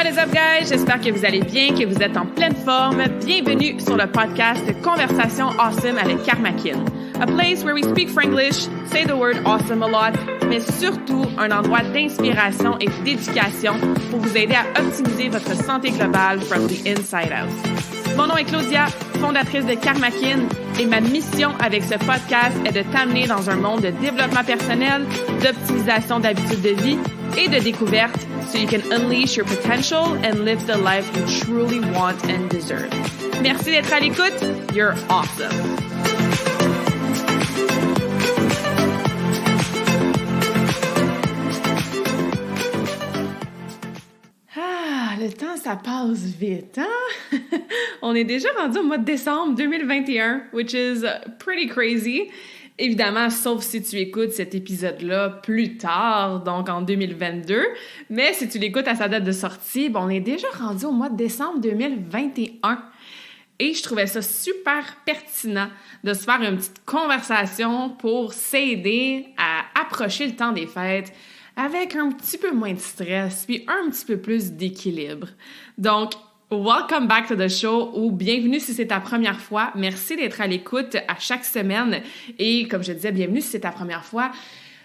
What is up, guys? J'espère que vous allez bien, que vous êtes en pleine forme. Bienvenue sur le podcast Conversation Awesome avec Karmakin. A place where we speak Franglish, say the word awesome a lot, mais surtout un endroit d'inspiration et d'éducation pour vous aider à optimiser votre santé globale from the inside out. Mon nom est Claudia, fondatrice de Karmakin, et ma mission avec ce podcast est de t'amener dans un monde de développement personnel, d'optimisation d'habitudes de vie et de découverte so you can unleash your potential and live the life you truly want and deserve. Merci d'être à l'écoute. You're awesome. Le temps, ça passe vite, hein? On est déjà rendu au mois de décembre 2021, which is pretty crazy. Évidemment, sauf si tu écoutes cet épisode-là plus tard, donc en 2022. Mais si tu l'écoutes à sa date de sortie, on est déjà rendu au mois de décembre 2021. Et je trouvais ça super pertinent de se faire une petite conversation pour s'aider à approcher le temps des fêtes avec un petit peu moins de stress, puis un petit peu plus d'équilibre. Donc, welcome back to the show, ou bienvenue si c'est ta première fois. Merci d'être à l'écoute à chaque semaine. Et comme je disais, bienvenue si c'est ta première fois.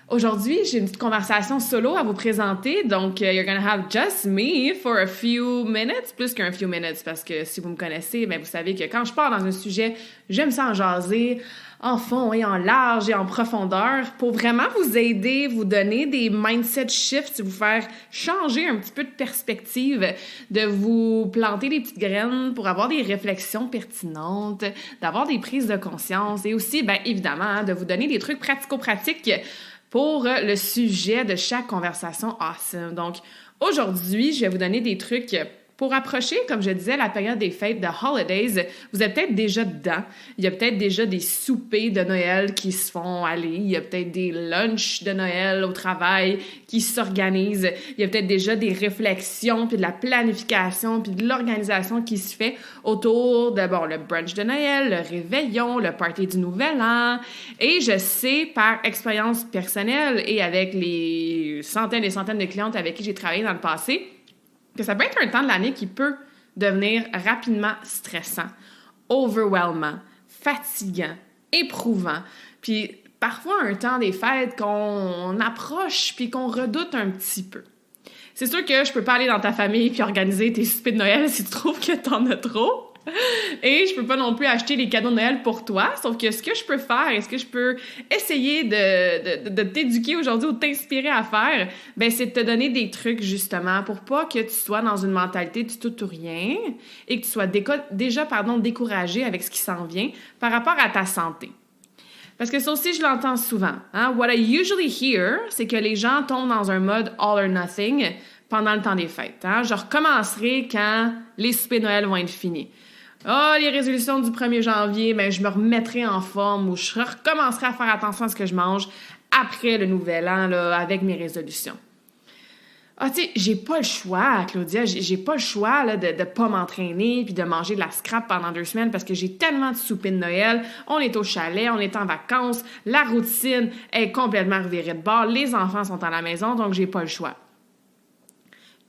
Aujourd'hui, j'ai une petite conversation solo à vous présenter. Donc, you're gonna have just me for a few minutes, plus qu'un few minutes, parce que si vous me connaissez, vous savez que quand je pars dans un sujet, j'aime ça en jaser, en fond et en large et en profondeur pour vraiment vous aider, vous donner des mindset shifts, vous faire changer un petit peu de perspective, de vous planter des petites graines pour avoir des réflexions pertinentes, d'avoir des prises de conscience et aussi, évidemment, de vous donner des trucs pratico-pratiques pour le sujet de chaque conversation awesome. Donc, aujourd'hui, je vais vous donner des trucs pour approcher, comme je disais, la période des fêtes, de holidays. Vous êtes peut-être déjà dedans. Il y a peut-être déjà des soupers de Noël qui se font aller. Il y a peut-être des lunchs de Noël au travail qui s'organisent. Il y a peut-être déjà des réflexions, puis de la planification, puis de l'organisation qui se fait autour de, le brunch de Noël, le réveillon, le party du Nouvel An. Et je sais, par expérience personnelle et avec les centaines et centaines de clientes avec qui j'ai travaillé dans le passé, que ça peut être un temps de l'année qui peut devenir rapidement stressant, overwhelmant, fatigant, éprouvant, puis parfois un temps des fêtes qu'on approche puis qu'on redoute un petit peu. C'est sûr que je peux pas aller dans ta famille puis organiser tes soupers de Noël si tu trouves que t'en as trop. Et je peux pas non plus acheter les cadeaux de Noël pour toi, sauf que ce que je peux faire et ce que je peux essayer de t'éduquer aujourd'hui ou de t'inspirer à faire, c'est de te donner des trucs justement pour pas que tu sois dans une mentalité du tout ou rien et que tu sois déjà découragé avec ce qui s'en vient par rapport à ta santé. Parce que ça aussi, je l'entends souvent. Hein? What I usually hear, c'est que les gens tombent dans un mode all or nothing pendant le temps des fêtes. Hein? Je recommencerai quand les soupers de Noël vont être finis. Les résolutions du 1er janvier, je me remettrai en forme ou je recommencerai à faire attention à ce que je mange après le Nouvel An là, avec mes résolutions. J'ai pas le choix, Claudia, j'ai pas le choix là, de pas m'entraîner puis de manger de la scrap pendant 2 semaines parce que j'ai tellement de soupers de Noël, on est au chalet, on est en vacances, la routine est complètement revirée de bord, les enfants sont à la maison, donc j'ai pas le choix.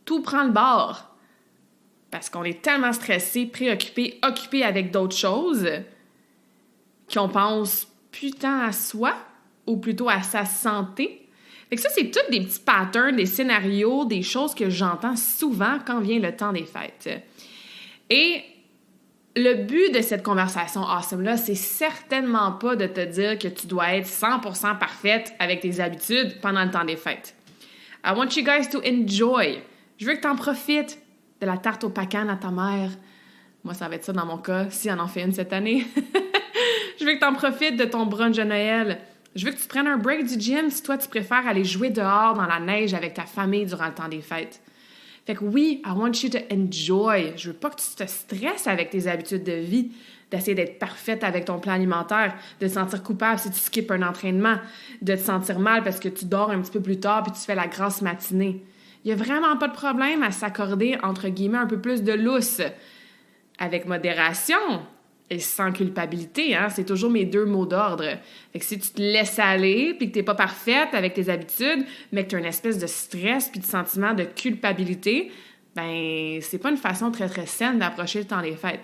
Tout prend le bord. Parce qu'on est tellement stressé, préoccupé, occupé avec d'autres choses qu'on pense plus tant à soi ou plutôt à sa santé. Fait que ça, c'est tous des petits patterns, des scénarios, des choses que j'entends souvent quand vient le temps des fêtes. Et le but de cette conversation awesome-là, c'est certainement pas de te dire que tu dois être 100% parfaite avec tes habitudes pendant le temps des fêtes. I want you guys to enjoy. Je veux que tu en profites. De la tarte au pacan à ta mère. Moi, ça va être ça dans mon cas, si on en fait une cette année. Je veux que tu en profites de ton brunch de Noël. Je veux que tu prennes un break du gym si toi, tu préfères aller jouer dehors dans la neige avec ta famille durant le temps des fêtes. Fait que oui, I want you to enjoy. Je veux pas que tu te stresses avec tes habitudes de vie, d'essayer d'être parfaite avec ton plan alimentaire, de te sentir coupable si tu skippes un entraînement, de te sentir mal parce que tu dors un petit peu plus tard puis tu fais la grasse matinée. Il n'y a vraiment pas de problème à s'accorder, entre guillemets, un peu plus de lousse. Avec modération et sans culpabilité, hein? C'est toujours mes 2 mots d'ordre. Fait que si tu te laisses aller puis que tu n'es pas parfaite avec tes habitudes, mais que tu as une espèce de stress puis de sentiment de culpabilité, ben c'est pas une façon très, très saine d'approcher le temps des fêtes.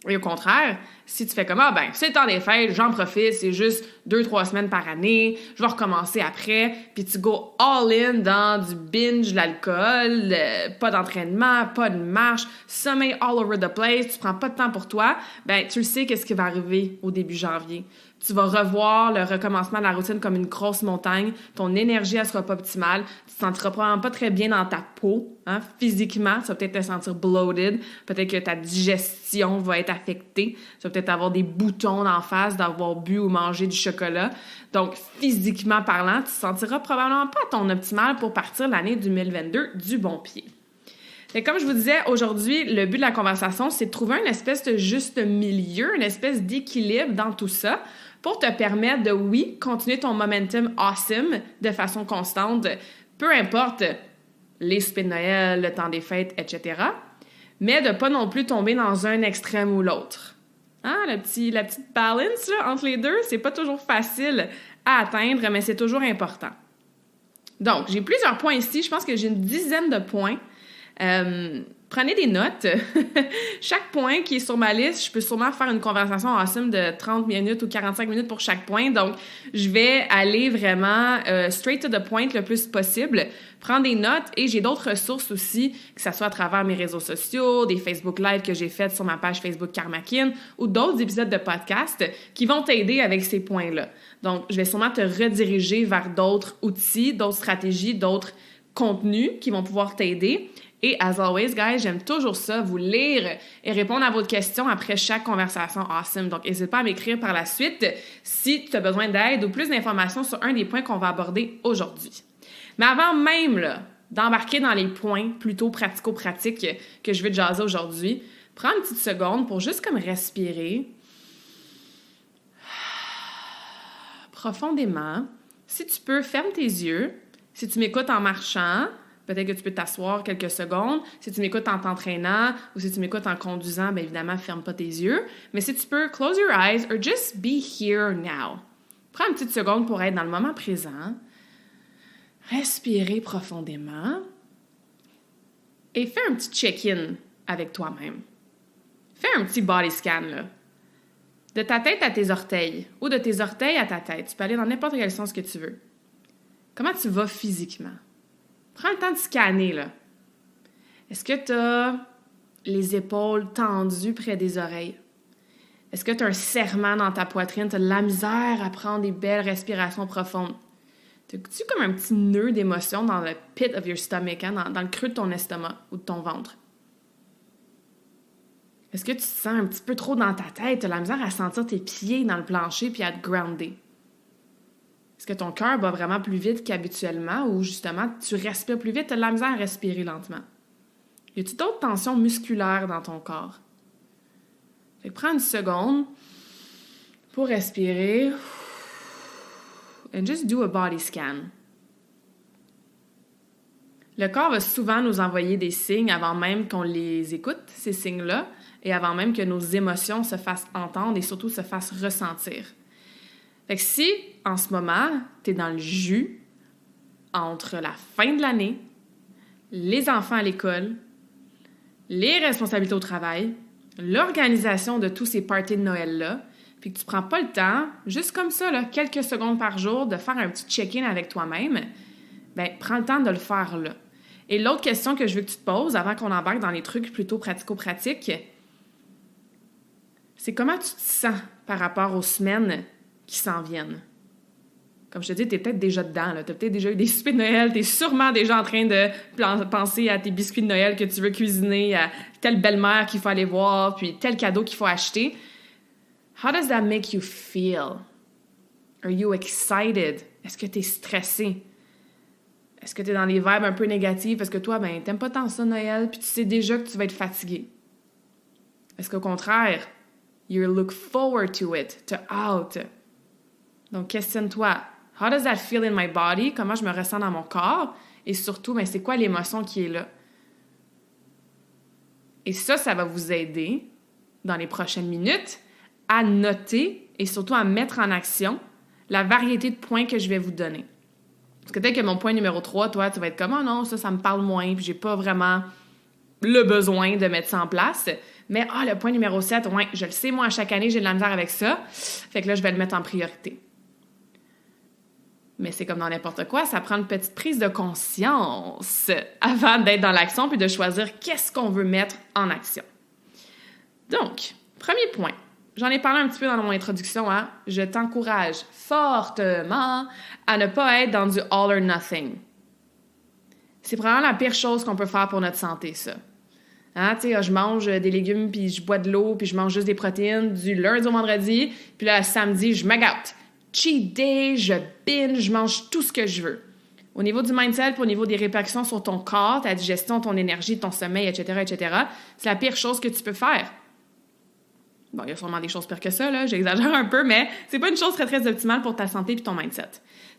Et au contraire, si tu fais comme « Ah, ben, c'est le temps des fêtes, j'en profite, c'est juste 2-3 semaines par année, je vais recommencer après », puis tu go all-in dans du binge, l'alcool, pas d'entraînement, pas de marche, sommeil all over the place, tu prends pas de temps pour toi, ben tu le sais qu'est-ce qui va arriver au début janvier. Tu vas revoir le recommencement de la routine comme une grosse montagne. Ton énergie, elle sera pas optimale. Tu te sentiras probablement pas très bien dans ta peau, hein, physiquement. Tu vas peut-être te sentir bloated. Peut-être que ta digestion va être affectée. Tu vas peut-être avoir des boutons d'en face d'avoir bu ou mangé du chocolat. Donc, physiquement parlant, tu te sentiras probablement pas à ton optimal pour partir l'année 2022 du bon pied. Et comme je vous disais, aujourd'hui, le but de la conversation, c'est de trouver une espèce de juste milieu, une espèce d'équilibre dans tout ça pour te permettre de, oui, continuer ton momentum awesome de façon constante, peu importe les soupers de Noël, le temps des fêtes, etc., mais de pas non plus tomber dans un extrême ou l'autre. Hein, la petite balance là, entre les deux, c'est pas toujours facile à atteindre, mais c'est toujours important. Donc, j'ai plusieurs points ici. Je pense que j'ai une dizaine de points. Prenez des notes. Chaque point qui est sur ma liste, je peux sûrement faire une conversation awesome de 30 minutes ou 45 minutes pour chaque point. Donc, je vais aller vraiment straight to the point le plus possible, prendre des notes et j'ai d'autres ressources aussi, que ce soit à travers mes réseaux sociaux, des Facebook Live que j'ai faites sur ma page Facebook Karmakin ou d'autres épisodes de podcast qui vont t'aider avec ces points-là. Donc, je vais sûrement te rediriger vers d'autres outils, d'autres stratégies, d'autres contenus qui vont pouvoir t'aider. Et as always, guys, j'aime toujours ça, vous lire et répondre à vos questions après chaque conversation awesome. Donc, n'hésite pas à m'écrire par la suite si tu as besoin d'aide ou plus d'informations sur un des points qu'on va aborder aujourd'hui. Mais avant même là, d'embarquer dans les points plutôt pratico-pratiques que je veux te jaser aujourd'hui, prends une petite seconde pour juste comme respirer profondément. Si tu peux, ferme tes yeux. Si tu m'écoutes en marchant, peut-être que tu peux t'asseoir quelques secondes. Si tu m'écoutes en t'entraînant ou si tu m'écoutes en conduisant, bien évidemment, ferme pas tes yeux. Mais si tu peux, close your eyes or just be here now. Prends une petite seconde pour être dans le moment présent. Respirer profondément. Et fais un petit check-in avec toi-même. Fais un petit body scan, là. De ta tête à tes orteils ou de tes orteils à ta tête. Tu peux aller dans n'importe quel sens que tu veux. Comment tu vas physiquement? Prends le temps de scanner, là. Est-ce que tu as les épaules tendues près des oreilles? Est-ce que tu as un serrement dans ta poitrine? Tu as de la misère à prendre des belles respirations profondes? As-tu comme un petit nœud d'émotion dans le pit of your stomach, hein? Dans le creux de ton estomac ou de ton ventre? Est-ce que tu te sens un petit peu trop dans ta tête? Tu as la misère à sentir tes pieds dans le plancher puis à te grounder? Est-ce que ton cœur bat vraiment plus vite qu'habituellement ou justement tu respires plus vite, tu as de la misère à respirer lentement? Y a-t-il d'autres tensions musculaires dans ton corps? Fait que prends une seconde pour respirer and just do a body scan. Le corps va souvent nous envoyer des signes avant même qu'on les écoute, ces signes-là, et avant même que nos émotions se fassent entendre et surtout se fassent ressentir. Fait que si, en ce moment, tu es dans le jus entre la fin de l'année, les enfants à l'école, les responsabilités au travail, l'organisation de tous ces parties de Noël-là, puis que tu prends pas le temps, juste comme ça, là, quelques secondes par jour, de faire un petit check-in avec toi-même, bien, prends le temps de le faire là. Et l'autre question que je veux que tu te poses avant qu'on embarque dans les trucs plutôt pratico-pratiques, c'est comment tu te sens par rapport aux semaines qui s'en viennent. Comme je te dis, t'es peut-être déjà dedans, là. T'as peut-être déjà eu des soupers de Noël, t'es sûrement déjà en train de penser à tes biscuits de Noël que tu veux cuisiner, à telle belle-mère qu'il faut aller voir, puis tel cadeau qu'il faut acheter. How does that make you feel? Are you excited? Est-ce que t'es stressé? Est-ce que t'es dans les vibes un peu négatives parce que toi, ben, t'aimes pas tant ça Noël, puis tu sais déjà que tu vas être fatigué? Est-ce qu'au contraire, you look forward to it, to out? Donc, questionne-toi. How does that feel in my body? Comment je me ressens dans mon corps? Et surtout, ben, c'est quoi l'émotion qui est là? Et ça va vous aider, dans les prochaines minutes, à noter et surtout à mettre en action la variété de points que je vais vous donner. Parce que peut-être que mon point numéro 3, toi, tu vas être comme « Oh non, ça me parle moins, puis j'ai pas vraiment le besoin de mettre ça en place. Mais le point numéro 7, ouais, je le sais, moi, à chaque année, j'ai de la misère avec ça. Fait que là, je vais le mettre en priorité. Mais c'est comme dans n'importe quoi, ça prend une petite prise de conscience avant d'être dans l'action puis de choisir qu'est-ce qu'on veut mettre en action. Donc, premier point. J'en ai parlé un petit peu dans mon introduction, hein? Je t'encourage fortement à ne pas être dans du all or nothing. C'est probablement la pire chose qu'on peut faire pour notre santé, ça. Hein, tu sais, je mange des légumes, puis je bois de l'eau, puis je mange juste des protéines du lundi au vendredi, puis là, samedi, je me gâte. Cheat day, je binge, je mange tout ce que je veux. Au niveau du mindset, puis au niveau des répercussions sur ton corps, ta digestion, ton énergie, ton sommeil, etc., c'est la pire chose que tu peux faire. Bon, il y a sûrement des choses pires que ça, là, j'exagère un peu, mais c'est pas une chose très, très optimale pour ta santé puis ton mindset.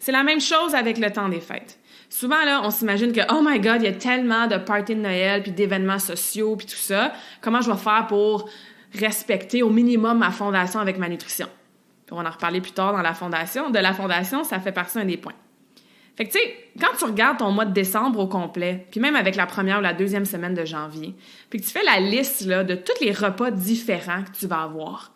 C'est la même chose avec le temps des fêtes. Souvent, là, on s'imagine que, oh my God, il y a tellement de parties de Noël puis d'événements sociaux puis tout ça. Comment je vais faire pour respecter au minimum ma fondation avec ma nutrition? Puis on va en reparler plus tard dans la fondation. De la fondation, ça fait partie d'un des points. Fait que, tu sais, quand tu regardes ton mois de décembre au complet, puis même avec la première ou la deuxième semaine de janvier, puis que tu fais la liste là, de tous les repas différents que tu vas avoir.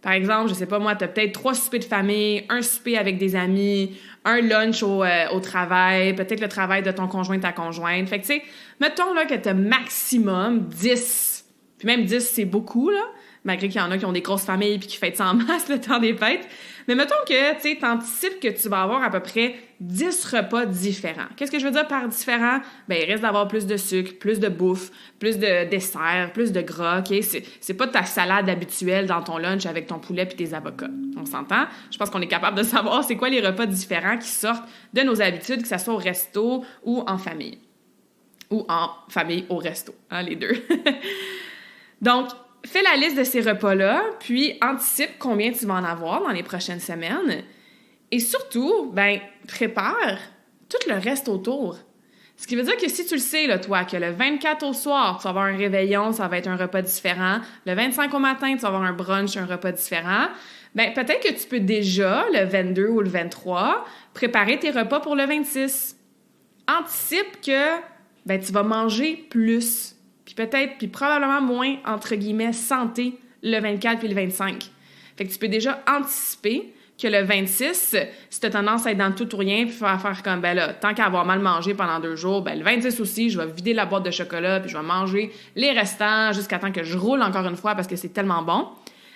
Par exemple, je sais pas moi, tu as peut-être 3 soupers de famille, un souper avec des amis, un lunch au travail, peut-être le travail de ton conjoint, ta conjointe. Fait que, tu sais, mettons là, que tu as maximum 10. Puis même 10, c'est beaucoup, là, malgré qu'il y en a qui ont des grosses familles puis qui fêtent ça en masse le temps des fêtes. Mais mettons que, tu sais, t'anticipes que tu vas avoir à peu près 10 repas différents. Qu'est-ce que je veux dire par différent? Ben, il risque d'avoir plus de sucre, plus de bouffe, plus de dessert, plus de gras, OK? C'est pas ta salade habituelle dans ton lunch avec ton poulet puis tes avocats. On s'entend? Je pense qu'on est capable de savoir c'est quoi les repas différents qui sortent de nos habitudes, que ça soit au resto ou en famille. Ou en famille au resto, hein, les deux. Donc, fais la liste de ces repas-là, puis anticipe combien tu vas en avoir dans les prochaines semaines. Et surtout, prépare tout le reste autour. Ce qui veut dire que si tu le sais, là, toi, que le 24 au soir, tu vas avoir un réveillon, ça va être un repas différent. Le 25 au matin, tu vas avoir un brunch, un repas différent. Peut-être que tu peux déjà, le 22 ou le 23, préparer tes repas pour le 26. Anticipe que tu vas manger plus. Puis probablement moins, entre guillemets, santé le 24 puis le 25. Fait que tu peux déjà anticiper que le 26, si tu as tendance à être dans le tout ou rien, puis faire comme, tant qu'à avoir mal mangé pendant 2 jours, le 26 aussi, je vais vider la boîte de chocolat, puis je vais manger les restants jusqu'à temps que je roule encore une fois parce que c'est tellement bon.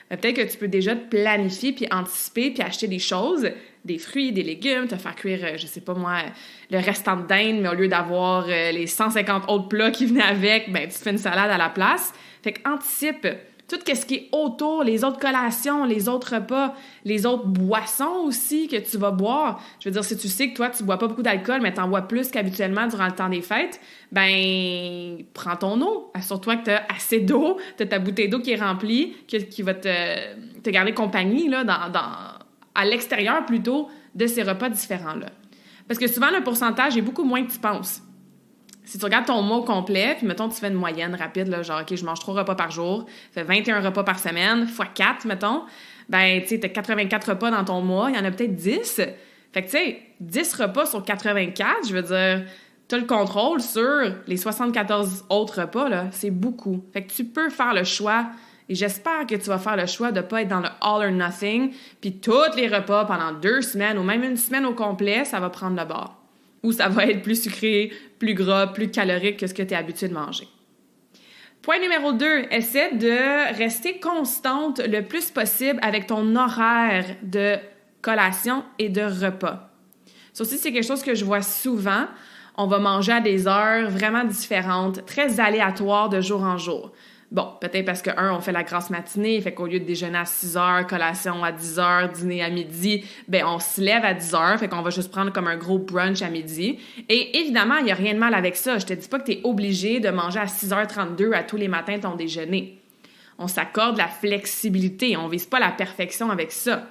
Peut-être que tu peux déjà te planifier, puis anticiper, puis acheter des choses, des fruits, des légumes, te faire cuire, je sais pas moi, le restant de dinde, mais au lieu d'avoir les 150 autres plats qui venaient avec, tu te fais une salade à la place. Fait qu'anticipe tout ce qui est autour, les autres collations, les autres repas, les autres boissons aussi que tu vas boire. Je veux dire, si tu sais que toi, tu bois pas beaucoup d'alcool, mais t'en bois plus qu'habituellement durant le temps des fêtes, prends ton eau. Assure-toi que t'as assez d'eau, t'as ta bouteille d'eau qui est remplie, qui va te garder compagnie là, à l'extérieur plutôt de ces repas différents-là. Parce que souvent, le pourcentage est beaucoup moins que tu penses. Si tu regardes ton mois au complet, puis mettons, tu fais une moyenne rapide, là, genre, OK, je mange 3 repas par jour, ça fait 21 repas par semaine, fois 4, mettons, tu sais, t'as 84 repas dans ton mois, il y en a peut-être 10. Fait que, tu sais, 10 repas sur 84, je veux dire, t'as le contrôle sur les 74 autres repas, là, c'est beaucoup. Fait que tu peux faire le choix, et j'espère que tu vas faire le choix de pas être dans le all or nothing, puis tous les repas pendant 2 semaines, ou même une semaine au complet, ça va prendre le bord. Ou ça va être plus sucré, plus gras, plus calorique que ce que tu es habitué de manger. Point numéro 2, essaie de rester constante le plus possible avec ton horaire de collation et de repas. Ça aussi, c'est quelque chose que je vois souvent. On va manger à des heures vraiment différentes, très aléatoires de jour en jour. Bon, peut-être parce que, on fait la grasse matinée, fait qu'au lieu de déjeuner à 6 heures, collation à 10 heures, dîner à midi, on se lève à 10 heures, fait qu'on va juste prendre comme un gros brunch à midi. Et évidemment, il n'y a rien de mal avec ça. Je te dis pas que tu es obligé de manger à 6h32 à tous les matins ton déjeuner. On s'accorde la flexibilité, on vise pas la perfection avec ça.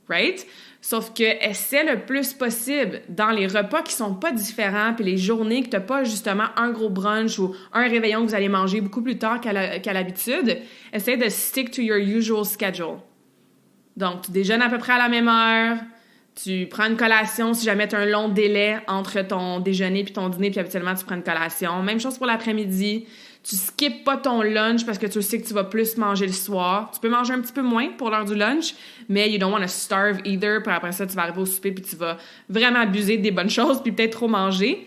Right? Sauf que essaie le plus possible dans les repas qui sont pas différents puis les journées que t'as pas justement un gros brunch ou un réveillon que vous allez manger beaucoup plus tard qu'à l'habitude, essaie de stick to your usual schedule. Donc, tu déjeunes à peu près à la même heure, tu prends une collation si jamais tu as un long délai entre ton déjeuner puis ton dîner puis habituellement tu prends une collation. Même chose pour l'après-midi. Tu skippes pas ton lunch parce que tu sais que tu vas plus manger le soir. Tu peux manger un petit peu moins pour l'heure du lunch, mais you don't want to starve either. Puis après ça, tu vas arriver au souper puis tu vas vraiment abuser des bonnes choses puis peut-être trop manger.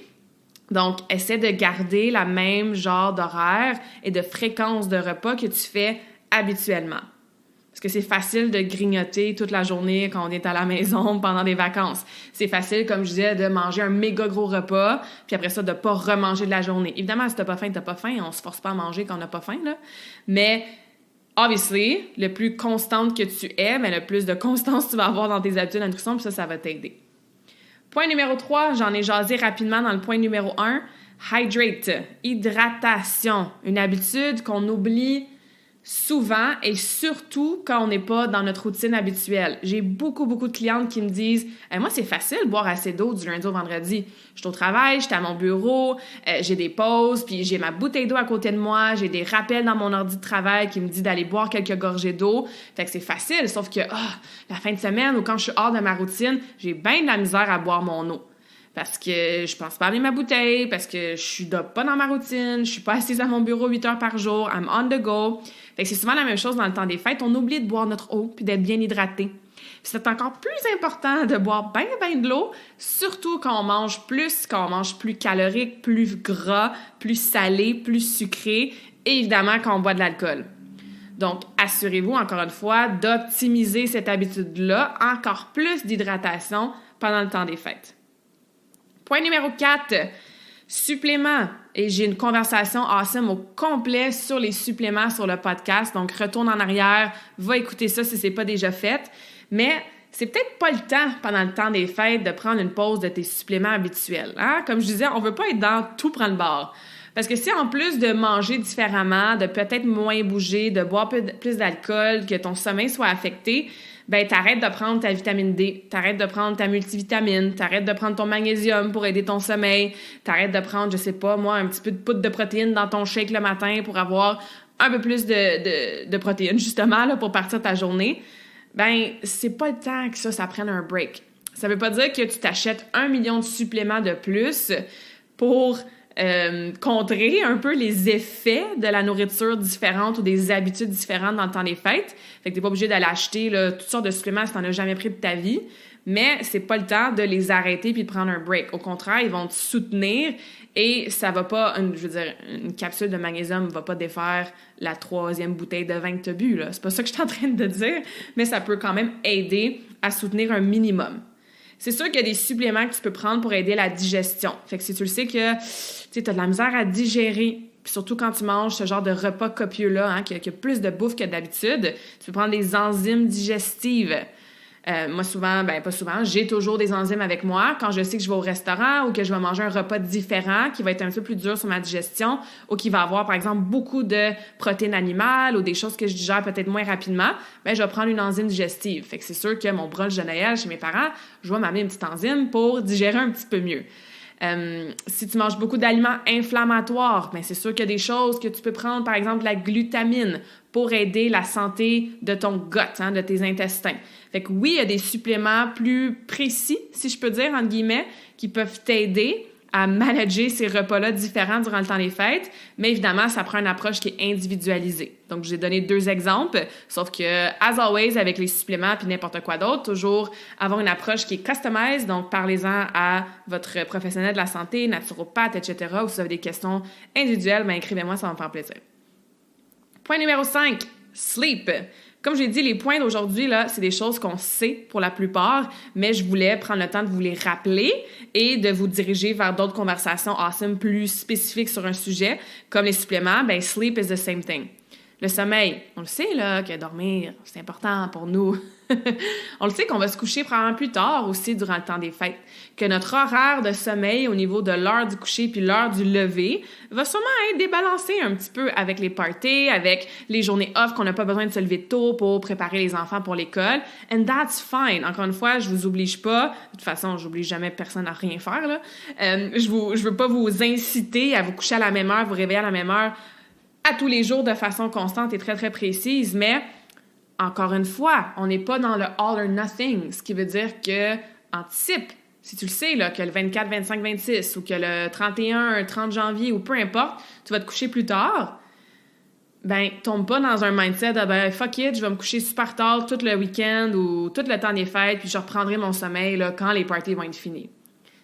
Donc, essaie de garder la même genre d'horaire et de fréquence de repas que tu fais habituellement. Parce que c'est facile de grignoter toute la journée quand on est à la maison pendant des vacances. C'est facile, comme je disais, de manger un méga gros repas, puis après ça, de pas remanger de la journée. Évidemment, si t'as pas faim, t'as pas faim. On se force pas à manger quand on n'a pas faim, là. Mais, obviously, le plus constante que tu es, mais le plus de constance tu vas avoir dans tes habitudes de nutrition, puis ça va t'aider. Point numéro 3, j'en ai jasé rapidement dans le point numéro 1, hydrate, hydratation. Une habitude qu'on oublie souvent et surtout quand on n'est pas dans notre routine habituelle. J'ai beaucoup de clientes qui me disent moi, c'est facile de boire assez d'eau du lundi au vendredi. Je suis au travail, je suis à mon bureau, j'ai des pauses, puis j'ai ma bouteille d'eau à côté de moi, j'ai des rappels dans mon ordi de travail qui me dit d'aller boire quelques gorgées d'eau. Fait que c'est facile, sauf que la fin de semaine ou quand je suis hors de ma routine, j'ai bien de la misère à boire mon eau. Parce que je pense pas amener ma bouteille, parce que je suis pas dans ma routine, je suis pas assise à mon bureau 8 heures par jour, I'm on the go. Fait que c'est souvent la même chose dans le temps des fêtes, on oublie de boire notre eau puis d'être bien hydraté. Puis c'est encore plus important de boire bien de l'eau, surtout quand on mange plus calorique, plus gras, plus salé, plus sucré, et évidemment quand on boit de l'alcool. Donc, assurez-vous, encore une fois, d'optimiser cette habitude-là, encore plus d'hydratation pendant le temps des fêtes. Point numéro 4, suppléments. Et j'ai une conversation awesome au complet sur les suppléments sur le podcast. Donc, retourne en arrière, va écouter ça si c'est pas déjà fait. Mais c'est peut-être pas le temps pendant le temps des fêtes de prendre une pause de tes suppléments habituels. Hein? Comme je disais, on veut pas être dans tout prendre le bord. Parce que si en plus de manger différemment, de peut-être moins bouger, de boire plus d'alcool, que ton sommeil soit affecté, ben t'arrêtes de prendre ta vitamine D, t'arrêtes de prendre ta multivitamine, t'arrêtes de prendre ton magnésium pour aider ton sommeil, t'arrêtes de prendre, je sais pas moi, un petit peu de poudre de protéines dans ton shake le matin pour avoir un peu plus de protéines justement là, pour partir ta journée. Ben c'est pas le temps que ça prenne un break. Ça veut pas dire que tu t'achètes 1 million de suppléments de plus pour contrer un peu les effets de la nourriture différente ou des habitudes différentes dans le temps des fêtes. Fait que t'es pas obligé d'aller acheter là, toutes sortes de suppléments si t'en as jamais pris de ta vie, mais c'est pas le temps de les arrêter puis de prendre un break. Au contraire, ils vont te soutenir et ça va pas, une capsule de magnésium va pas défaire la 3e bouteille de vin que t'as bu, là. C'est pas ça que je suis en train de dire, mais ça peut quand même aider à soutenir un minimum. C'est sûr qu'il y a des suppléments que tu peux prendre pour aider la digestion. Fait que si tu le sais que tu as de la misère à digérer, puis surtout quand tu manges ce genre de repas copieux-là, hein, qui a plus de bouffe que d'habitude, tu peux prendre des enzymes digestives. Moi, souvent, pas souvent, j'ai toujours des enzymes avec moi quand je sais que je vais au restaurant ou que je vais manger un repas différent qui va être un peu plus dur sur ma digestion ou qui va avoir, par exemple, beaucoup de protéines animales ou des choses que je digère peut-être moins rapidement, je vais prendre une enzyme digestive. Fait que c'est sûr que mon brunch de Noël chez mes parents, je vais m'amener une petite enzyme pour digérer un petit peu mieux. Si tu manges beaucoup d'aliments inflammatoires, c'est sûr qu'il y a des choses que tu peux prendre, par exemple la glutamine, pour aider la santé de ton gut, hein, de tes intestins. Fait que oui, il y a des suppléments plus précis, si je peux dire, entre guillemets, qui peuvent t'aider à manager ces repas-là différents durant le temps des fêtes, mais évidemment, ça prend une approche qui est individualisée. Donc, j'ai donné 2 exemples, sauf que, as always, avec les suppléments puis n'importe quoi d'autre, toujours avoir une approche qui est customized, donc parlez-en à votre professionnel de la santé, naturopathe, etc. Ou si vous avez des questions individuelles, écrivez-moi, ça va me faire plaisir. Point numéro 5, sleep. Comme j'ai dit, les points d'aujourd'hui, là, c'est des choses qu'on sait pour la plupart, mais je voulais prendre le temps de vous les rappeler et de vous diriger vers d'autres conversations awesome plus spécifiques sur un sujet, comme les suppléments. Sleep is the same thing. Le sommeil, on le sait là, que dormir, c'est important pour nous. On le sait qu'on va se coucher probablement plus tard aussi durant le temps des fêtes, que notre horaire de sommeil au niveau de l'heure du coucher puis l'heure du lever va sûrement être débalancé un petit peu avec les parties, avec les journées off qu'on n'a pas besoin de se lever tôt pour préparer les enfants pour l'école. And that's fine. Encore une fois, je vous oblige pas. De toute façon, j'oblige jamais personne à rien faire, là. Je veux pas vous inciter à vous coucher à la même heure, vous réveiller à la même heure à tous les jours de façon constante et très, très précise, mais encore une fois, on n'est pas dans le all or nothing, ce qui veut dire que anticipe Si tu le sais, là, que le 24, 25, 26 ou que le 31, 30 janvier ou peu importe, tu vas te coucher plus tard, ben, tombe pas dans un mindset de ben, fuck it, je vais me coucher super tard tout le week-end ou tout le temps des fêtes, puis je reprendrai mon sommeil là, quand les parties vont être finies.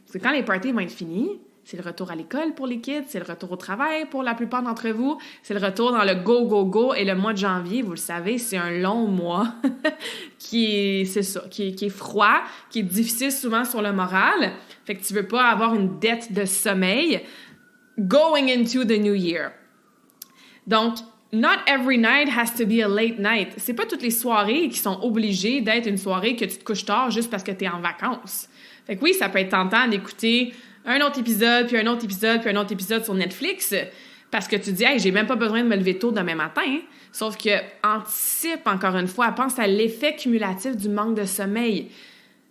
Parce que quand les parties vont être finies, c'est le retour à l'école pour les kids, c'est le retour au travail pour la plupart d'entre vous, c'est le retour dans le go, go, go, et le mois de janvier, vous le savez, c'est un long mois qui est froid, qui est difficile souvent sur le moral, fait que tu veux pas avoir une dette de sommeil going into the new year. Donc, not every night has to be a late night. C'est pas toutes les soirées qui sont obligées d'être une soirée que tu te couches tard juste parce que t'es en vacances. Fait que oui, ça peut être tentant d'écouter un autre épisode, puis un autre épisode, puis un autre épisode sur Netflix parce que tu dis « Hey, j'ai même pas besoin de me lever tôt demain matin. » Sauf que anticipe, encore une fois, pense à l'effet cumulatif du manque de sommeil.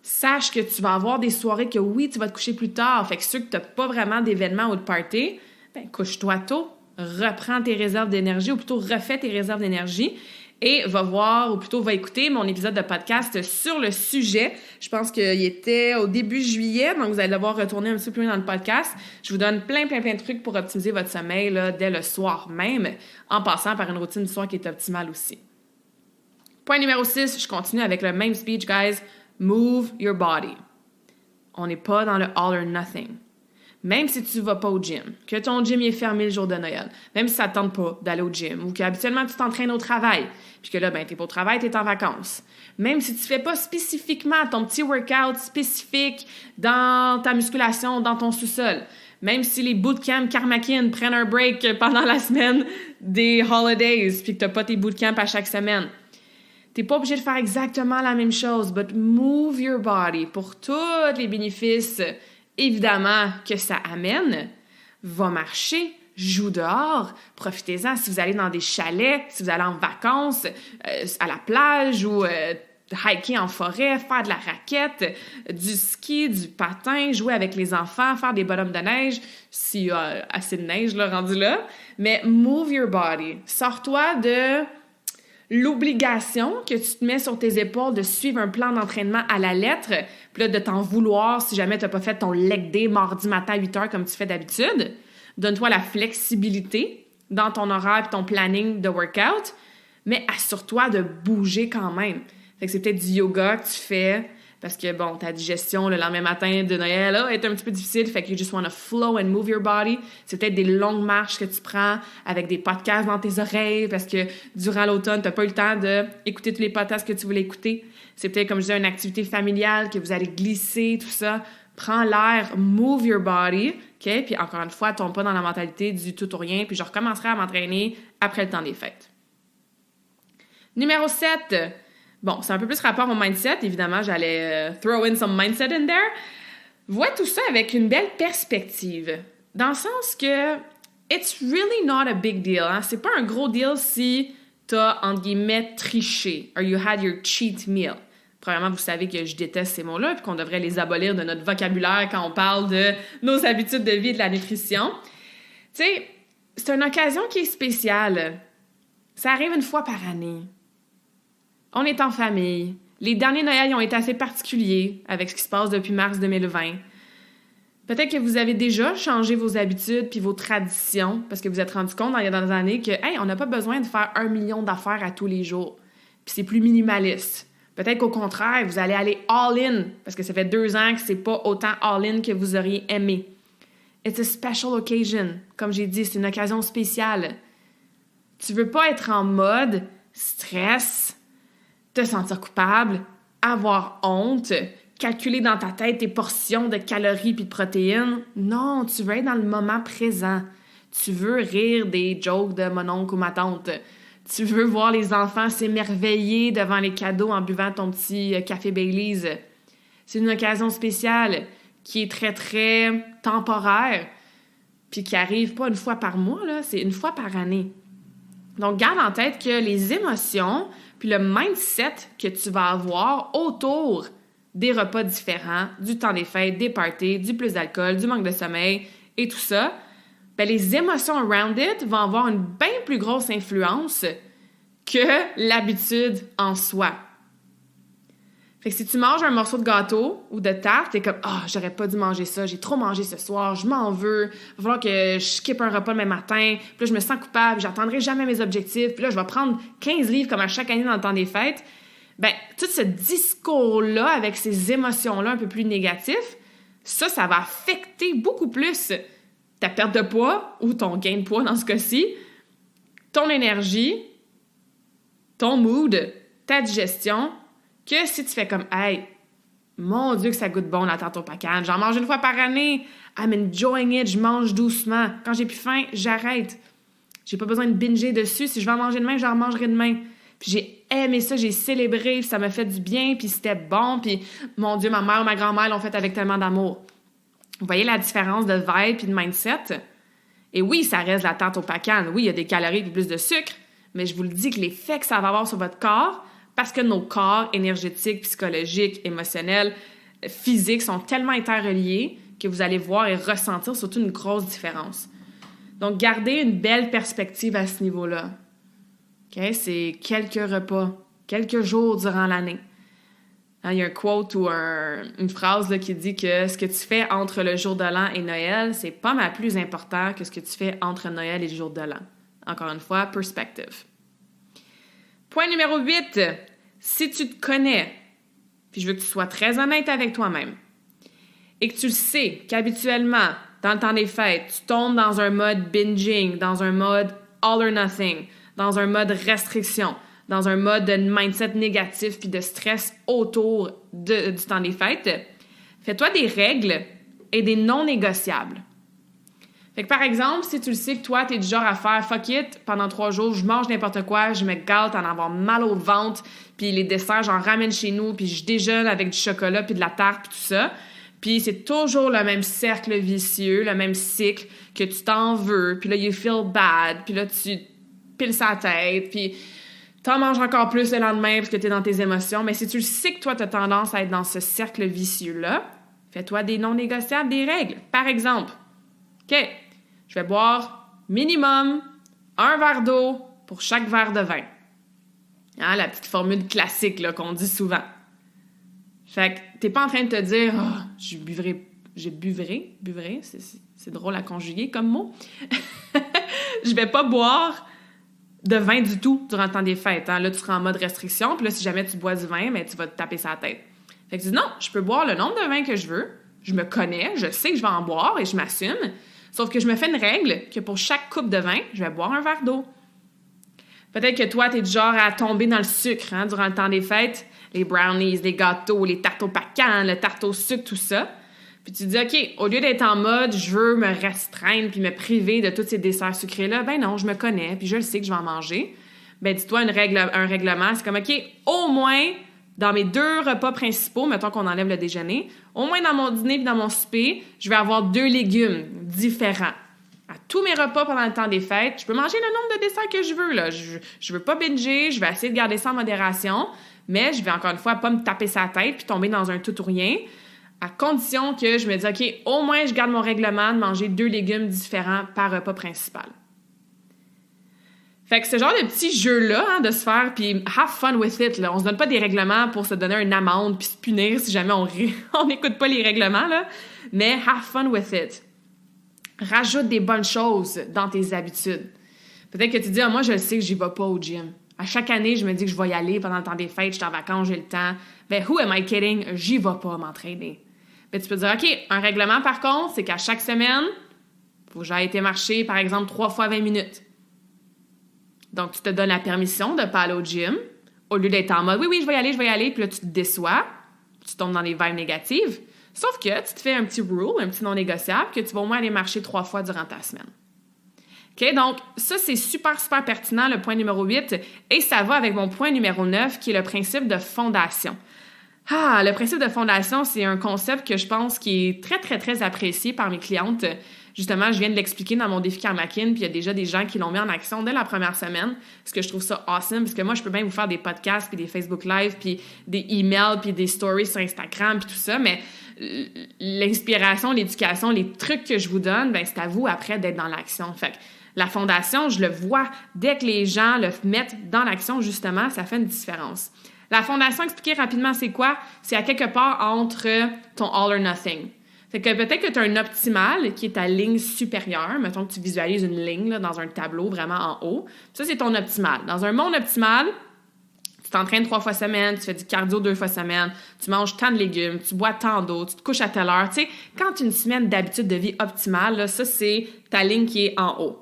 Sache que tu vas avoir des soirées que oui, tu vas te coucher plus tard. Fait que ceux que t'as pas vraiment d'événements ou de party, ben couche-toi tôt. Reprends tes réserves d'énergie, ou plutôt refais tes réserves d'énergie et va voir, ou plutôt va écouter mon épisode de podcast sur le sujet. Je pense qu'il était au début juillet, donc vous allez devoir retourner un petit peu plus loin dans le podcast. Je vous donne plein de trucs pour optimiser votre sommeil là, dès le soir même, en passant par une routine du soir qui est optimale aussi. Point numéro 6, je continue avec le même speech, guys. Move your body. On n'est pas dans le all or nothing. Même si tu ne vas pas au gym, que ton gym est fermé le jour de Noël, même si ça ne te tente pas d'aller au gym, ou qu'habituellement tu t'entraînes au travail, puis que là, ben, tu n'es pas au travail, tu es en vacances. Même si tu ne fais pas spécifiquement ton petit workout spécifique dans ta musculation, dans ton sous-sol, même si les bootcamps Karmakin prennent un break pendant la semaine des holidays, puis que tu n'as pas tes bootcamps à chaque semaine, tu n'es pas obligé de faire exactement la même chose, but move your body pour tous les bénéfices évidemment que ça amène. Va marcher, joue dehors, profitez-en. Si vous allez dans des chalets, si vous allez en vacances, à la plage ou hiker en forêt, faire de la raquette, du ski, du patin, jouer avec les enfants, faire des bonhommes de neige, s'il y a assez de neige là, rendu là. Mais move your body. Sors-toi de l'obligation que tu te mets sur tes épaules de suivre un plan d'entraînement à la lettre, puis là, de t'en vouloir si jamais tu n'as pas fait ton leg day mardi matin à 8 heures comme tu fais d'habitude. Donne-toi la flexibilité dans ton horaire et ton planning de workout, mais assure-toi de bouger quand même. Fait que c'est peut-être du yoga que tu fais parce que, bon, ta digestion le lendemain matin de Noël là, est un petit peu difficile, fait que you just want to flow and move your body. C'est peut-être des longues marches que tu prends avec des podcasts dans tes oreilles parce que durant l'automne, tu n'as pas eu le temps d'écouter tous les podcasts que tu voulais écouter. C'est peut-être, comme je disais, une activité familiale que vous allez glisser, tout ça. Prends l'air, move your body, OK? Puis encore une fois, tombe pas dans la mentalité du tout ou rien, puis je recommencerai à m'entraîner après le temps des fêtes. Numéro 7. Bon, c'est un peu plus rapport au mindset. Évidemment, j'allais throw in some mindset in there. Vois tout ça avec une belle perspective. Dans le sens que it's really not a big deal. Hein? C'est pas un gros deal si t'as, entre guillemets, triché or you had your cheat meal. Premièrement, vous savez que je déteste ces mots-là et qu'on devrait les abolir de notre vocabulaire quand on parle de nos habitudes de vie et de la nutrition. Tu sais, c'est une occasion qui est spéciale. Ça arrive une fois par année. On est en famille. Les derniers Noëls ont été assez particuliers avec ce qui se passe depuis mars 2020. Peut-être que vous avez déjà changé vos habitudes puis vos traditions parce que vous êtes rendu compte dans les dernières années que, hey, on n'a pas besoin de faire 1 million d'affaires à tous les jours. Puis c'est plus minimaliste. Peut-être qu'au contraire, vous allez aller all-in parce que ça fait 2 ans que c'est pas autant all-in que vous auriez aimé. It's a special occasion. Comme j'ai dit, c'est une occasion spéciale. Tu veux pas être en mode stress, te sentir coupable, avoir honte, calculer dans ta tête tes portions de calories puis de protéines. Non, tu veux être dans le moment présent. Tu veux rire des jokes de mon oncle ou ma tante. Tu veux voir les enfants s'émerveiller devant les cadeaux en buvant ton petit café Baileys. C'est une occasion spéciale qui est très, très temporaire puis qui arrive pas une fois par mois, là, c'est une fois par année. Donc, garde en tête que les émotions puis le mindset que tu vas avoir autour des repas différents, du temps des fêtes, des parties, du plus d'alcool, du manque de sommeil et tout ça, ben les émotions around it vont avoir une bien plus grosse influence que l'habitude en soi. Fait que si tu manges un morceau de gâteau ou de tarte, t'es comme « Ah, j'aurais pas dû manger ça, j'ai trop mangé ce soir, je m'en veux, il va falloir que je skip un repas demain matin, puis là, je me sens coupable, j'atteindrai jamais mes objectifs, puis là, je vais prendre 15 livres comme à chaque année dans le temps des fêtes. » Ben, tout ce discours-là, avec ces émotions-là un peu plus négatives, ça va affecter beaucoup plus ta perte de poids ou ton gain de poids dans ce cas-ci, ton énergie, ton mood, ta digestion, que si tu fais comme « Hey, mon Dieu que ça goûte bon la tarte au pacane, j'en mange une fois par année, I'm enjoying it, je mange doucement. Quand j'ai plus faim, j'arrête. J'ai pas besoin de binger dessus. Si je vais en manger demain, j'en mangerai demain. » Puis j'ai aimé ça, j'ai célébré, puis ça m'a fait du bien, puis c'était bon, puis mon Dieu, ma mère ou ma grand-mère l'ont fait avec tellement d'amour. Vous voyez la différence de vibe puis de mindset? Et oui, ça reste la tarte au pacane. Oui, il y a des calories et plus de sucre, mais je vous le dis que l'effet que ça va avoir sur votre corps, parce que nos corps énergétiques, psychologiques, émotionnels, physiques sont tellement interreliés que vous allez voir et ressentir surtout une grosse différence. Donc, gardez une belle perspective à ce niveau-là. Okay? C'est quelques repas, quelques jours durant l'année. Il y a un quote ou une phrase là, qui dit que ce que tu fais entre le jour de l'an et Noël, c'est pas mal plus important que ce que tu fais entre Noël et le jour de l'an. Encore une fois, perspective. Point numéro 8. Si tu te connais, puis je veux que tu sois très honnête avec toi-même, et que tu le sais qu'habituellement, dans le temps des fêtes, tu tombes dans un mode binging, dans un mode all or nothing, dans un mode restriction, dans un mode de mindset négatif puis de stress autour du temps des fêtes, fais-toi des règles et des non négociables. Fait que par exemple, si tu le sais que toi, t'es du genre à faire « fuck it », pendant 3 jours, je mange n'importe quoi, je me gâte à en avoir mal au ventre, puis les desserts, j'en ramène chez nous, puis je déjeune avec du chocolat puis de la tarte puis tout ça. Puis c'est toujours le même cercle vicieux, le même cycle, que tu t'en veux, puis là, you feel bad, puis là, tu piles sa tête, puis t'en manges encore plus le lendemain parce que t'es dans tes émotions. Mais si tu le sais que toi, t'as tendance à être dans ce cercle vicieux-là, fais-toi des non négociables, des règles. Par exemple, OK, je vais boire minimum 1 verre d'eau pour chaque verre de vin. Hein, la petite formule classique là, qu'on dit souvent. Fait que t'es pas en train de te dire « Oh, je buvrai, c'est drôle à conjuguer comme mot. Je vais pas boire de vin du tout durant le temps des fêtes. Hein. Là, tu seras en mode restriction, puis là, si jamais tu bois du vin, ben, tu vas te taper sa tête. Fait que tu dis « Non, je peux boire le nombre de vins que je veux, je me connais, je sais que je vais en boire et je m'assume. Sauf que je me fais une règle que pour chaque coupe de vin, je vais boire un verre d'eau. » Peut-être que toi, t'es du genre à tomber dans le sucre hein, durant le temps des fêtes. Les brownies, les gâteaux, les tartes au pacane, le tarte au sucre, tout ça. Puis tu te dis, OK, au lieu d'être en mode, je veux me restreindre puis me priver de tous ces desserts sucrés-là, ben non, je me connais puis je le sais que je vais en manger. Ben dis-toi un règlement, c'est comme, OK, au moins, dans mes 2 repas principaux, mettons qu'on enlève le déjeuner, au moins dans mon dîner puis dans mon souper, je vais avoir 2 légumes différents. À tous mes repas pendant le temps des fêtes, je peux manger le nombre de desserts que je veux. Là. Je veux pas binger, je vais essayer de garder ça en modération, mais je vais encore une fois pas me taper sa tête puis tomber dans un tout ou rien, à condition que je me dise, OK, au moins je garde mon règlement de manger 2 légumes différents par repas principal. Fait que ce genre de petit jeu-là, hein, de se faire, puis have fun with it, là. On se donne pas des règlements pour se donner une amende puis se punir si jamais on n'écoute pas les règlements, là, mais have fun with it. Rajoute des bonnes choses dans tes habitudes. Peut-être que tu dis, moi, je le sais que j'y vais pas au gym. À chaque année, je me dis que je vais y aller pendant le temps des fêtes, je suis en vacances, j'ai le temps. Ben, who am I kidding? J'y vais pas m'entraîner. Ben, tu peux dire, OK, un règlement, par contre, c'est qu'à chaque semaine, il faut que j'aille été marcher, par exemple, 3 fois 20 minutes. Donc, tu te donnes la permission de ne pas aller au gym, au lieu d'être en mode, oui, je vais y aller, puis là, tu te déçois, tu tombes dans les vibes négatives. Sauf que tu te fais un petit rule, un petit non négociable, que tu vas au moins aller marcher 3 fois durant ta semaine. OK? Donc, ça, c'est super, super pertinent, le point numéro 8, et ça va avec mon point numéro 9, qui est le principe de fondation. Le principe de fondation, c'est un concept que je pense qui est très, très, très apprécié par mes clientes. Justement, je viens de l'expliquer dans mon défi Karmakin, puis il y a déjà des gens qui l'ont mis en action dès la première semaine, parce que je trouve ça awesome, parce que moi, je peux bien vous faire des podcasts, puis des Facebook Live, puis des emails, puis des stories sur Instagram, puis tout ça, mais l'inspiration, l'éducation, les trucs que je vous donne, ben c'est à vous après d'être dans l'action. Fait que la fondation, je le vois, dès que les gens le mettent dans l'action, justement, ça fait une différence. La fondation, expliquer rapidement c'est quoi? C'est à quelque part entre ton all or nothing. Fait que peut-être que tu as un optimal qui est ta ligne supérieure. Mettons que tu visualises une ligne là, dans un tableau vraiment en haut. Ça, c'est ton optimal. Dans un monde optimal, tu t'entraînes 3 fois semaine, tu fais du cardio 2 fois semaine, tu manges tant de légumes, tu bois tant d'eau, tu te couches à telle heure. Tu sais, quand tu as une semaine d'habitude de vie optimale, là, ça, c'est ta ligne qui est en haut.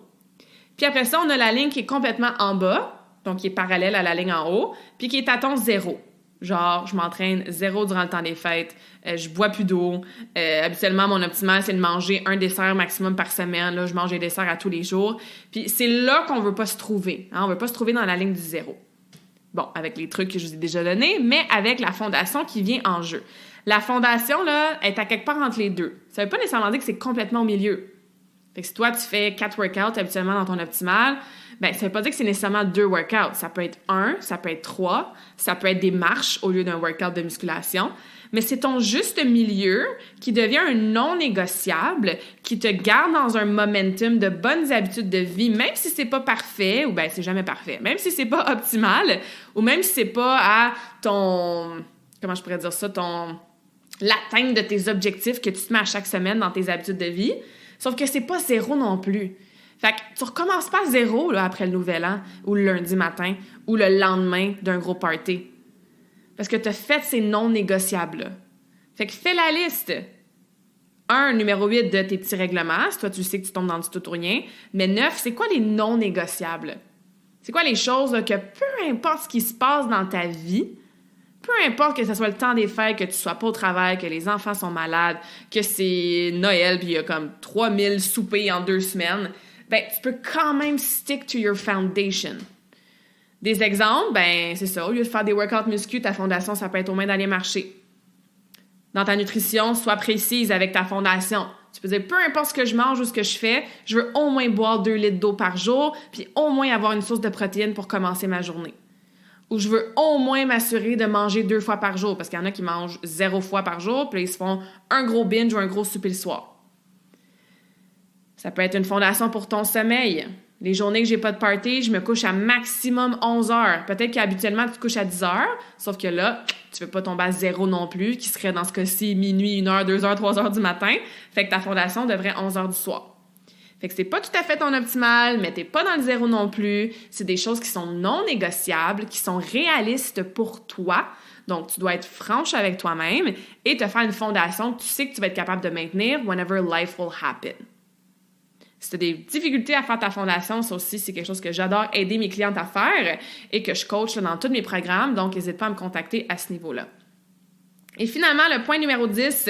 Puis après ça, on a la ligne qui est complètement en bas, donc qui est parallèle à la ligne en haut, puis qui est à ton 0. Genre, je m'entraîne 0 durant le temps des fêtes, je bois plus d'eau. Habituellement, mon optimal, c'est de manger un dessert maximum par semaine. Là, je mange des desserts à tous les jours. Puis c'est là qu'on veut pas se trouver. Hein? On veut pas se trouver dans la ligne du 0. Bon, avec les trucs que je vous ai déjà donnés, mais avec la fondation qui vient en jeu. La fondation, là, est à quelque part entre les deux. Ça veut pas nécessairement dire que c'est complètement au milieu. Fait que si toi, tu fais 4 workouts habituellement dans ton optimal, ben ça veut pas dire que c'est nécessairement 2 workouts. Ça peut être 1, ça peut être 3, ça peut être des marches au lieu d'un workout de musculation. Mais c'est ton juste milieu qui devient un non négociable, qui te garde dans un momentum de bonnes habitudes de vie, même si c'est pas parfait, ou ben c'est jamais parfait, même si c'est pas optimal, ou même si c'est pas à ton, comment je pourrais dire ça, l'atteinte de tes objectifs que tu te mets à chaque semaine dans tes habitudes de vie. Sauf que c'est pas 0 non plus. Fait que tu recommences pas à 0 là, après le nouvel an, ou le lundi matin, ou le lendemain d'un gros party. Parce que tu as fait ces non négociables-là. Fait que fais la liste. 1, numéro 8 de tes petits règlements. Si toi, tu sais que tu tombes dans du tout ou rien. Mais 9, c'est quoi les non négociables? C'est quoi les choses là, que peu importe ce qui se passe dans ta vie, peu importe que ce soit le temps des fêtes, que tu sois pas au travail, que les enfants sont malades, que c'est Noël puis il y a comme 3000 soupers en 2 semaines, ben tu peux quand même stick to your foundation. Des exemples, ben c'est ça, au lieu de faire des workouts muscu, ta fondation, ça peut être au moins d'aller marcher. Dans ta nutrition, sois précise avec ta fondation. Tu peux dire, peu importe ce que je mange ou ce que je fais, je veux au moins boire 2 litres d'eau par jour, puis au moins avoir une source de protéines pour commencer ma journée. Ou je veux au moins m'assurer de manger 2 fois par jour, parce qu'il y en a qui mangent 0 fois par jour, puis ils se font un gros binge ou un gros souper le soir. Ça peut être une fondation pour ton sommeil. Les journées que j'ai pas de party, je me couche à maximum 11 heures. Peut-être qu'habituellement, tu te couches à 10 heures, sauf que là, tu veux pas tomber à 0 non plus, qui serait dans ce cas-ci minuit, 1 heure, 2 heures, 3 heures du matin. Fait que ta fondation devrait 11 heures du soir. Fait que c'est pas tout à fait ton optimal, mais t'es pas dans le 0 non plus. C'est des choses qui sont non négociables, qui sont réalistes pour toi. Donc, tu dois être franche avec toi-même et te faire une fondation que tu sais que tu vas être capable de maintenir whenever life will happen. Si tu as des difficultés à faire ta fondation, ça aussi, c'est quelque chose que j'adore aider mes clientes à faire et que je coach là, dans tous mes programmes. Donc, n'hésite pas à me contacter à ce niveau-là. Et finalement, le point numéro 10,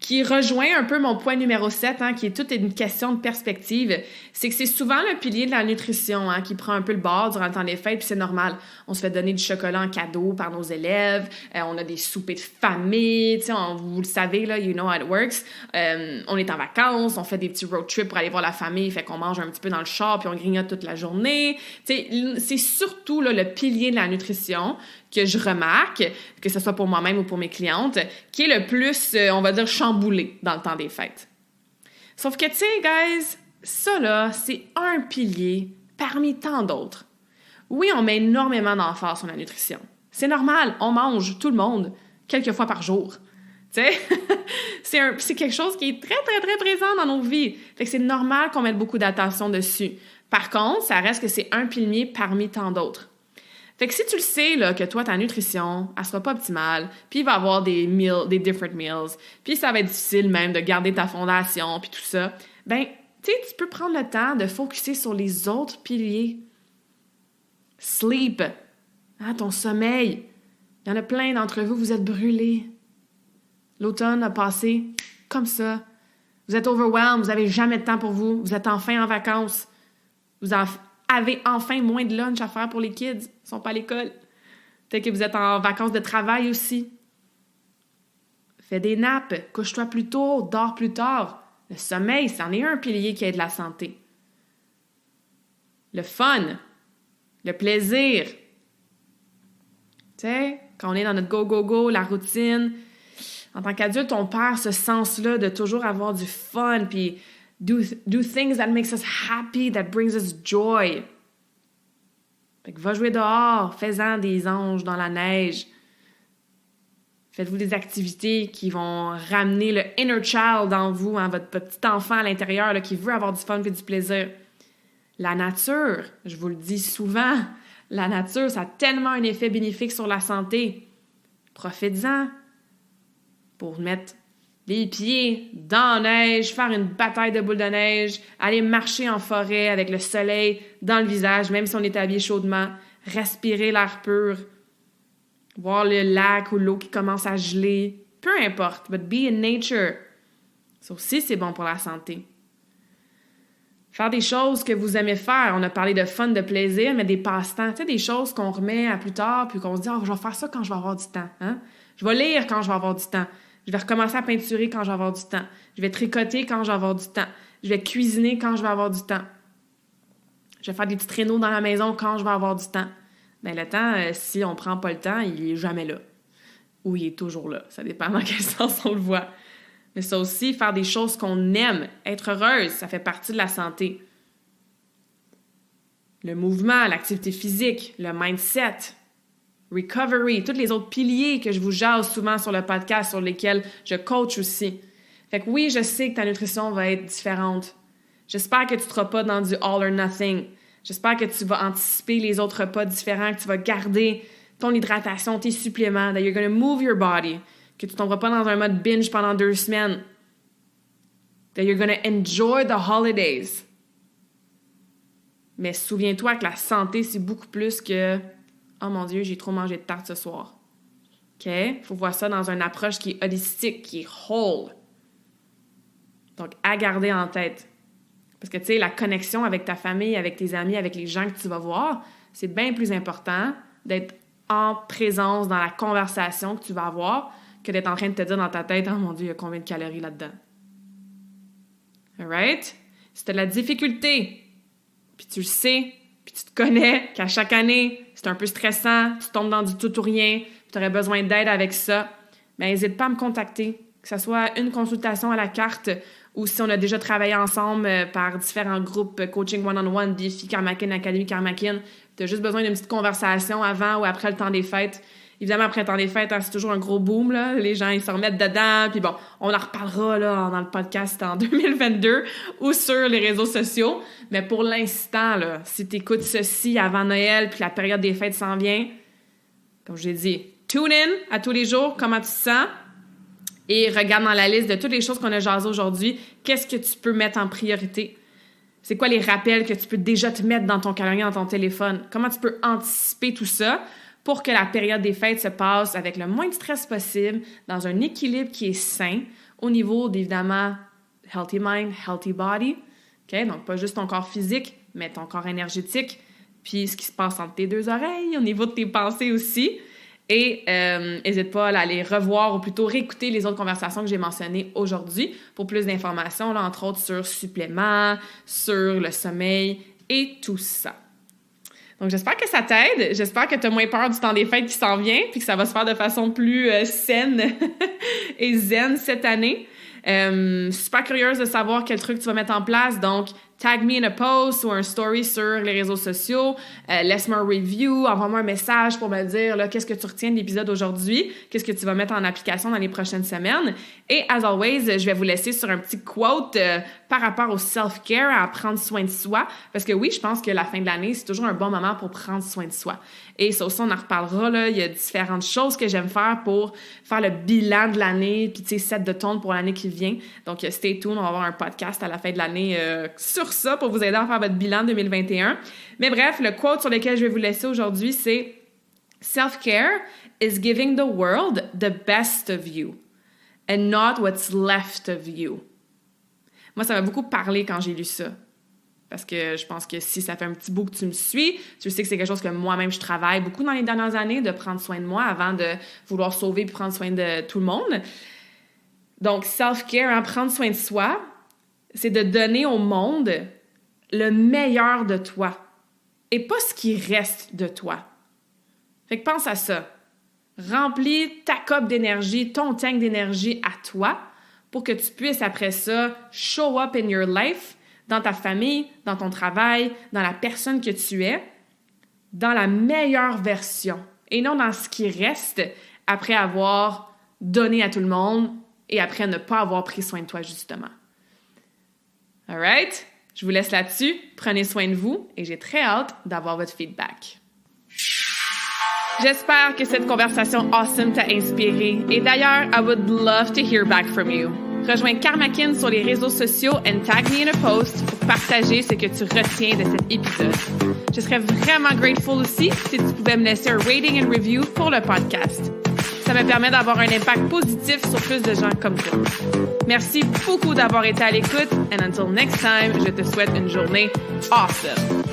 qui rejoint un peu mon point numéro 7, qui est toute une question de perspective, c'est que c'est souvent le pilier de la nutrition qui prend un peu le bord durant le temps des fêtes, puis c'est normal. On se fait donner du chocolat en cadeau par nos élèves, on a des soupers de famille, vous le savez, là, you know how it works. On est en vacances, on fait des petits road trips pour aller voir la famille, fait qu'on mange un petit peu dans le char, puis on grignote toute la journée. C'est surtout là, le pilier de la nutrition que je remarque, que ce soit pour moi-même ou pour mes clientes, qui est le plus, on va dire, chamboulé dans le temps des fêtes. Sauf que, tu sais, guys, ça, là, c'est un pilier parmi tant d'autres. Oui, on met énormément d'emphase sur la nutrition. C'est normal, on mange, tout le monde, quelques fois par jour. Tu sais, c'est quelque chose qui est très, très, très présent dans nos vies. Fait que c'est normal qu'on mette beaucoup d'attention dessus. Par contre, ça reste que c'est un pilier parmi tant d'autres. Fait que si tu le sais là, que toi, ta nutrition, elle sera pas optimale, puis il va y avoir des different meals, puis ça va être difficile même de garder ta fondation, puis tout ça, ben, tu sais, tu peux prendre le temps de focusser sur les autres piliers. Sleep, ton sommeil. Il y en a plein d'entre vous, vous êtes brûlés. L'automne a passé comme ça. Vous êtes overwhelmed, vous n'avez jamais de temps pour vous, vous êtes enfin en vacances. Vous avez enfin moins de lunch à faire pour les kids. Ils ne sont pas à l'école. Peut-être que vous êtes en vacances de travail aussi. Fais des naps, couche-toi plus tôt, dors plus tard. Le sommeil, c'en est un pilier qui aide la santé. Le fun, le plaisir. Tu sais, quand on est dans notre go-go-go, la routine, en tant qu'adulte, on perd ce sens-là de toujours avoir du fun, puis do things that makes us happy, that brings us joy. Fait que va jouer dehors, fais-en des anges dans la neige. Faites-vous des activités qui vont ramener le inner child en vous, hein, votre petit enfant à l'intérieur là, qui veut avoir du fun et du plaisir. La nature, je vous le dis souvent, la nature, ça a tellement un effet bénéfique sur la santé. Profitez-en pour mettre les pieds dans la neige, faire une bataille de boules de neige, aller marcher en forêt avec le soleil dans le visage, même si on est habillé chaudement, respirer l'air pur, voir le lac ou l'eau qui commence à geler, peu importe, but be in nature. Ça aussi, c'est bon pour la santé. Faire des choses que vous aimez faire. On a parlé de fun, de plaisir, mais des passe-temps. Tu sais, des choses qu'on remet à plus tard, puis qu'on se dit « Oh, je vais faire ça quand je vais avoir du temps. Hein? Je vais lire quand je vais avoir du temps. Je vais recommencer à peinturer quand je vais avoir du temps. Je vais tricoter quand je vais avoir du temps. Je vais cuisiner quand je vais avoir du temps. Je vais faire des petits traîneaux dans la maison quand je vais avoir du temps. » Bien, le temps, si on prend pas le temps, il est jamais là. Ou il est toujours là. Ça dépend dans quel sens on le voit. Mais ça aussi, faire des choses qu'on aime, être heureuse, ça fait partie de la santé. Le mouvement, l'activité physique, le mindset, recovery, tous les autres piliers que je vous jase souvent sur le podcast, sur lesquels je coach aussi. Fait que oui, je sais que ta nutrition va être différente. J'espère que tu ne seras pas dans du all or nothing. J'espère que tu vas anticiper les autres repas différents, que tu vas garder ton hydratation, tes suppléments, that you're going to move your body, que tu ne tomberas pas dans un mode binge pendant 2 semaines, that you're going to enjoy the holidays. Mais souviens-toi que la santé, c'est beaucoup plus que « Oh mon Dieu, j'ai trop mangé de tarte ce soir. » OK? Il faut voir ça dans une approche qui est holistique, qui est whole. Donc, à garder en tête. Parce que, tu sais, la connexion avec ta famille, avec tes amis, avec les gens que tu vas voir, c'est bien plus important d'être en présence dans la conversation que tu vas avoir que d'être en train de te dire dans ta tête « Oh mon Dieu, il y a combien de calories là-dedans? » All right? Si tu as de la difficulté, puis tu le sais, puis tu te connais, qu'à chaque année, c'est un peu stressant, tu tombes dans du tout ou rien, tu aurais besoin d'aide avec ça, bien, n'hésite pas à me contacter, que ce soit une consultation à la carte ou si on a déjà travaillé ensemble par différents groupes, coaching one-on-one, BFI, Karmakin, Académie Karmakin, tu as juste besoin d'une petite conversation avant ou après le temps des fêtes. Évidemment, après le temps des fêtes, hein, c'est toujours un gros boom, là. Les gens, ils se remettent dedans, puis bon, on en reparlera là, dans le podcast en 2022 ou sur les réseaux sociaux. Mais pour l'instant, là, si tu écoutes ceci avant Noël puis la période des fêtes s'en vient, comme je l'ai dit, tune in à tous les jours, comment tu te sens, et regarde dans la liste de toutes les choses qu'on a jasées aujourd'hui, qu'est-ce que tu peux mettre en priorité? C'est quoi les rappels que tu peux déjà te mettre dans ton calendrier, dans ton téléphone? Comment tu peux anticiper tout ça pour que la période des fêtes se passe avec le moins de stress possible, dans un équilibre qui est sain, au niveau d'évidemment healthy mind, healthy body, okay? Donc pas juste ton corps physique, mais ton corps énergétique, puis ce qui se passe entre tes 2 oreilles, au niveau de tes pensées aussi. Et n'hésite pas à aller revoir ou plutôt réécouter les autres conversations que j'ai mentionnées aujourd'hui pour plus d'informations, là, entre autres sur suppléments, sur le sommeil et tout ça. Donc, j'espère que ça t'aide. J'espère que tu as moins peur du temps des fêtes qui s'en vient puis que ça va se faire de façon plus saine et zen cette année. Super curieuse de savoir quel truc tu vas mettre en place. Donc, tag me in a post ou un story sur les réseaux sociaux. Laisse-moi un review. Envoie-moi un message pour me dire là, qu'est-ce que tu retiens de l'épisode aujourd'hui. Qu'est-ce que tu vas mettre en application dans les prochaines semaines. Et, as always, je vais vous laisser sur un petit quote par rapport au self-care, à prendre soin de soi. Parce que oui, je pense que la fin de l'année, c'est toujours un bon moment pour prendre soin de soi. Et ça aussi, on en reparlera. Là. Il y a différentes choses que j'aime faire pour faire le bilan de l'année puis, tu sais, set de tone pour l'année qui vient. Donc, stay tuned. On va avoir un podcast à la fin de l'année sur ça pour vous aider à faire votre bilan 2021. Mais bref, le quote sur lequel je vais vous laisser aujourd'hui, c'est « Self-care is giving the world the best of you and not what's left of you. » Moi, ça m'a beaucoup parlé quand j'ai lu ça. Parce que je pense que si ça fait un petit bout que tu me suis, tu sais que c'est quelque chose que moi-même, je travaille beaucoup dans les dernières années, de prendre soin de moi avant de vouloir sauver et prendre soin de tout le monde. Donc, self-care, hein, prendre soin de soi, c'est de donner au monde le meilleur de toi et pas ce qui reste de toi. Fait que pense à ça. Remplis ta coupe d'énergie, ton tank d'énergie à toi pour que tu puisses après ça show up in your life, dans ta famille, dans ton travail, dans la personne que tu es, dans la meilleure version et non dans ce qui reste après avoir donné à tout le monde et après ne pas avoir pris soin de toi, justement. All right? Je vous laisse là-dessus. Prenez soin de vous et j'ai très hâte d'avoir votre feedback. J'espère que cette conversation awesome t'a inspiré. Et d'ailleurs, I would love to hear back from you. Rejoins Karmakin sur les réseaux sociaux and tag me in a post pour partager ce que tu retiens de cet épisode. Je serais vraiment grateful aussi si tu pouvais me laisser un rating and review pour le podcast. Ça me permet d'avoir un impact positif sur plus de gens comme toi. Merci beaucoup d'avoir été à l'écoute and until next time, je te souhaite une journée awesome.